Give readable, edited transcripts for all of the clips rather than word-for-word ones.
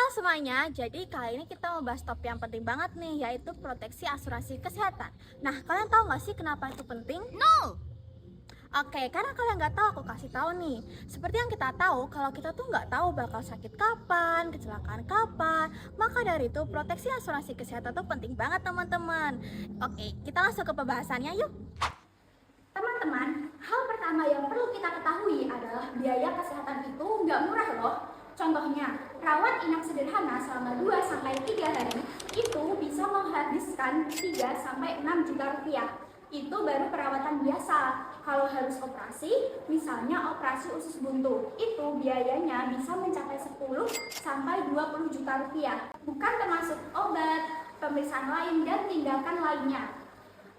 Halo semuanya, jadi kali ini kita mau bahas topik yang penting banget nih, yaitu proteksi asuransi kesehatan. Nah, kalian tahu nggak sih kenapa itu penting? No. Oke, karena kalian nggak tahu, aku kasih tahu nih. Seperti yang kita tahu, kalau kita tuh nggak tahu bakal sakit kapan, kecelakaan kapan, maka dari itu proteksi asuransi kesehatan tuh penting banget teman-teman. Oke, kita langsung ke pembahasannya yuk. Teman-teman, hal pertama yang perlu kita ketahui adalah biaya kesehatan itu nggak murah loh. Contohnya, rawat inap sederhana selama 2-3 hari itu bisa menghabiskan 3-6 juta rupiah. Itu baru perawatan biasa. Kalau harus operasi, misalnya operasi usus buntu, itu biayanya bisa mencapai 10-20 juta rupiah. Bukan termasuk obat, pemeriksaan lain, dan tindakan lainnya.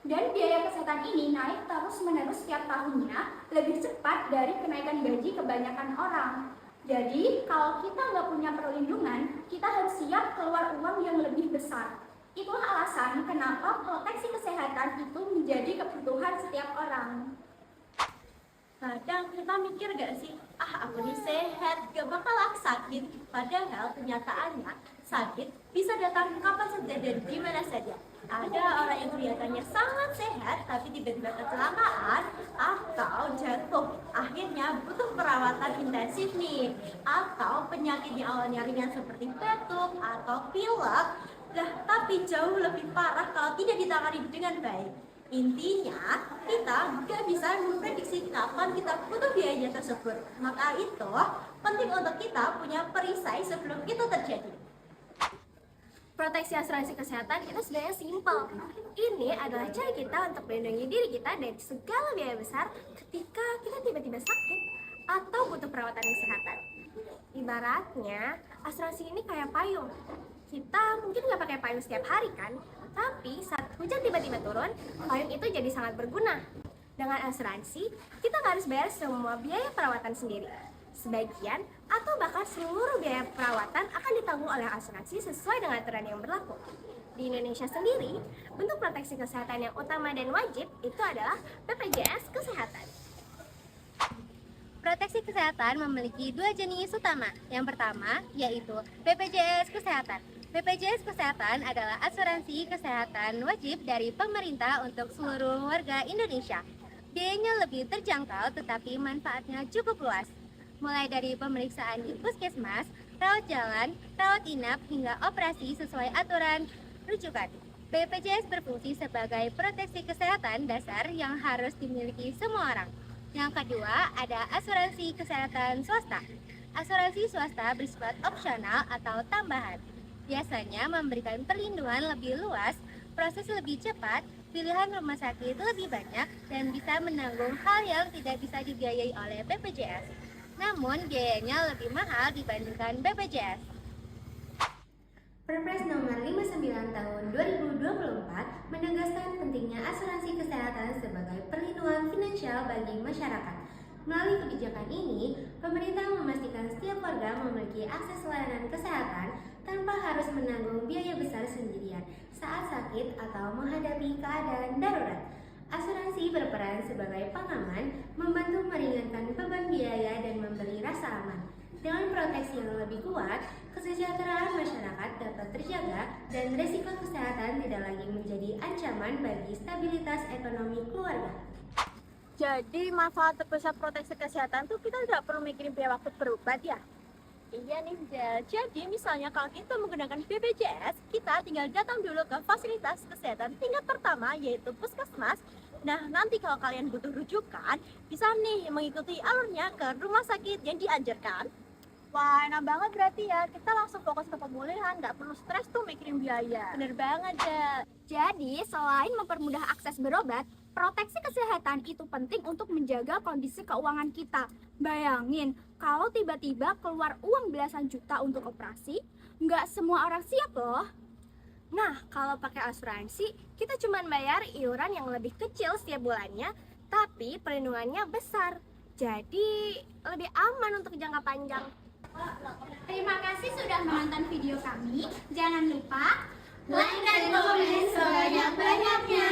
Dan biaya kesehatan ini naik terus-menerus setiap tahunnya, lebih cepat dari kenaikan gaji kebanyakan orang. Jadi, kalau kita nggak punya perlindungan, kita harus siap keluar uang yang lebih besar. Itulah alasan kenapa proteksi kesehatan itu menjadi kebutuhan setiap orang. Kadang kita mikir gak sih, aku nih sehat, gak bakalan sakit. Padahal kenyataannya sakit bisa datang kapan saja dan di mana saja. Ada orang yang kelihatannya sangat sehat tapi tiba-tiba kecelakaan atau jatuh. Akhirnya butuh perawatan intensif nih. Atau penyakit yang awalnya ringan seperti batuk atau pilek, tapi jauh lebih parah kalau tidak ditangani dengan baik. Intinya, kita nggak bisa memprediksi kapan kita butuh biaya tersebut. Maka itu penting untuk kita punya perisai sebelum itu terjadi. Proteksi asuransi kesehatan itu sebenarnya simpel. Ini adalah cara kita untuk melindungi diri kita dari segala biaya besar ketika kita tiba-tiba sakit atau butuh perawatan kesehatan. Ibaratnya, asuransi ini kayak payung. Kita mungkin nggak pakai payung setiap hari kan, tapi saat hujan tiba-tiba turun, payung itu jadi sangat berguna. Dengan asuransi, kita nggak harus bayar semua biaya perawatan sendiri. Sebagian atau bahkan seluruh biaya perawatan akan ditanggung oleh asuransi sesuai dengan aturan yang berlaku. Di Indonesia sendiri, bentuk proteksi kesehatan yang utama dan wajib itu adalah BPJS Kesehatan. Proteksi kesehatan memiliki dua jenis utama. Yang pertama yaitu BPJS Kesehatan. BPJS Kesehatan adalah asuransi kesehatan wajib dari pemerintah untuk seluruh warga Indonesia. Biayanya lebih terjangkau tetapi manfaatnya cukup luas. Mulai dari pemeriksaan di puskesmas, rawat jalan, rawat inap, hingga operasi sesuai aturan rujukan. BPJS berfungsi sebagai proteksi kesehatan dasar yang harus dimiliki semua orang. Yang kedua, ada asuransi kesehatan swasta. Asuransi swasta bersifat opsional atau tambahan. Biasanya memberikan perlindungan lebih luas, proses lebih cepat, pilihan rumah sakit lebih banyak, dan bisa menanggung hal yang tidak bisa dibiayai oleh BPJS. Namun, biayanya lebih mahal dibandingkan BPJS. Perpres nomor 59 tahun 2024 menegaskan pentingnya asuransi kesehatan sebagai perlindungan finansial bagi masyarakat. Melalui kebijakan ini, pemerintah memastikan setiap warga memiliki akses layanan kesehatan tanpa harus menanggung biaya besar sendirian saat sakit atau menghadapi keadaan darurat. Asuransi berperan sebagai pengaman, membantu meringankan beban biaya dan memberi rasa aman. Dengan proteksi yang lebih kuat, kesejahteraan masyarakat dapat terjaga dan risiko kesehatan tidak lagi menjadi ancaman bagi stabilitas ekonomi keluarga. Jadi manfaat terbesar proteksi kesehatan tuh kita tidak perlu mikirin biaya waktu berobat ya. Iya Ninja, jadi misalnya kalau kita menggunakan BPJS, kita tinggal datang dulu ke fasilitas kesehatan tingkat pertama yaitu puskesmas. Nah, nanti kalau kalian butuh rujukan, bisa nih mengikuti alurnya ke rumah sakit yang dianjurkan. Wah, enak banget berarti ya. Kita langsung fokus ke pemulihan, nggak perlu stres tuh mikirin biaya. Bener banget, Ja. Jadi, selain mempermudah akses berobat, proteksi kesehatan itu penting untuk menjaga kondisi keuangan kita. Bayangin, kalau tiba-tiba keluar uang belasan juta untuk operasi, nggak semua orang siap loh. Nah, kalau pakai asuransi, kita cuma bayar iuran yang lebih kecil setiap bulannya, tapi perlindungannya besar. Jadi, lebih aman untuk jangka panjang. Terima kasih sudah menonton video kami. Jangan lupa Like dan komen sebanyak-banyaknya.